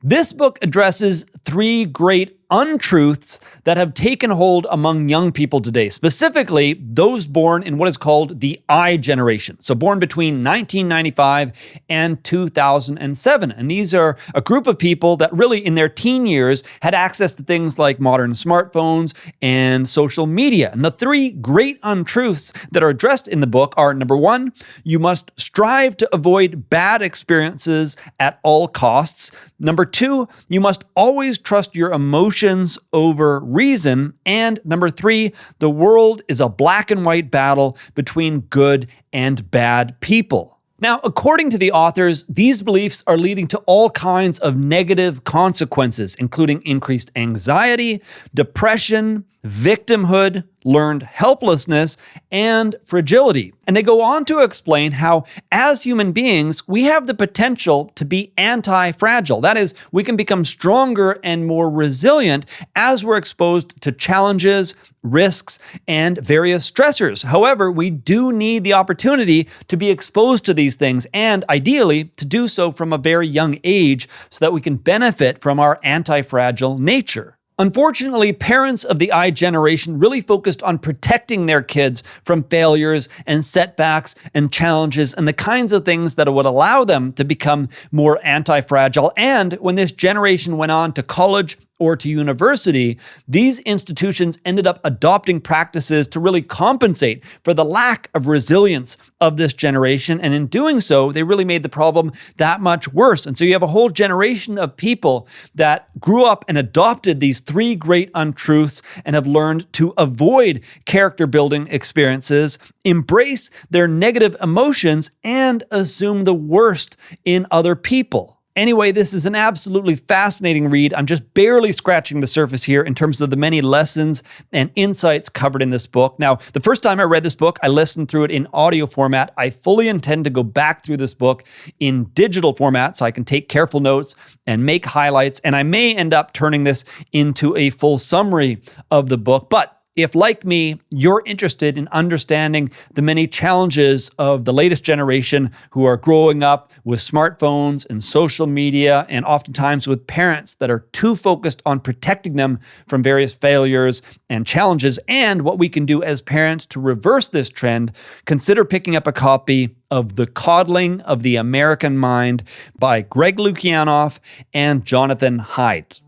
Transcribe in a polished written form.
This book addresses three great untruths that have taken hold among young people today, specifically those born in what is called the I generation, so born between 1995 and 2007. And these are a group of people that really in their teen years had access to things like modern smartphones and social media. And the three great untruths that are addressed in the book are, number one, you must strive to avoid bad experiences at all costs. Number two, you must always trust your emotions over reason. And number three, the world is a black and white battle between good and bad people. Now, according to the authors, these beliefs are leading to all kinds of negative consequences, including increased anxiety, depression, victimhood, learned helplessness, and fragility. And they go on to explain how, as human beings, we have the potential to be anti-fragile. That is, we can become stronger and more resilient as we're exposed to challenges, risks, and various stressors. However, we do need the opportunity to be exposed to these things, and ideally, to do so from a very young age so that we can benefit from our anti-fragile nature. Unfortunately, parents of the I generation really focused on protecting their kids from failures and setbacks and challenges and the kinds of things that would allow them to become more anti-fragile. And when this generation went on to college or to university, these institutions ended up adopting practices to really compensate for the lack of resilience of this generation. And in doing so, they really made the problem that much worse. And so you have a whole generation of people that grew up and adopted these three great untruths and have learned to avoid character building experiences, embrace their negative emotions, and assume the worst in other people. Anyway, this is an absolutely fascinating read. I'm just barely scratching the surface here in terms of the many lessons and insights covered in this book. Now, the first time I read this book, I listened through it in audio format. I fully intend to go back through this book in digital format so I can take careful notes and make highlights, and I may end up turning this into a full summary of the book. But if, like me, you're interested in understanding the many challenges of the latest generation who are growing up with smartphones and social media, and oftentimes with parents that are too focused on protecting them from various failures and challenges, and what we can do as parents to reverse this trend, consider picking up a copy of The Coddling of the American Mind by Greg Lukianoff and Jonathan Haidt.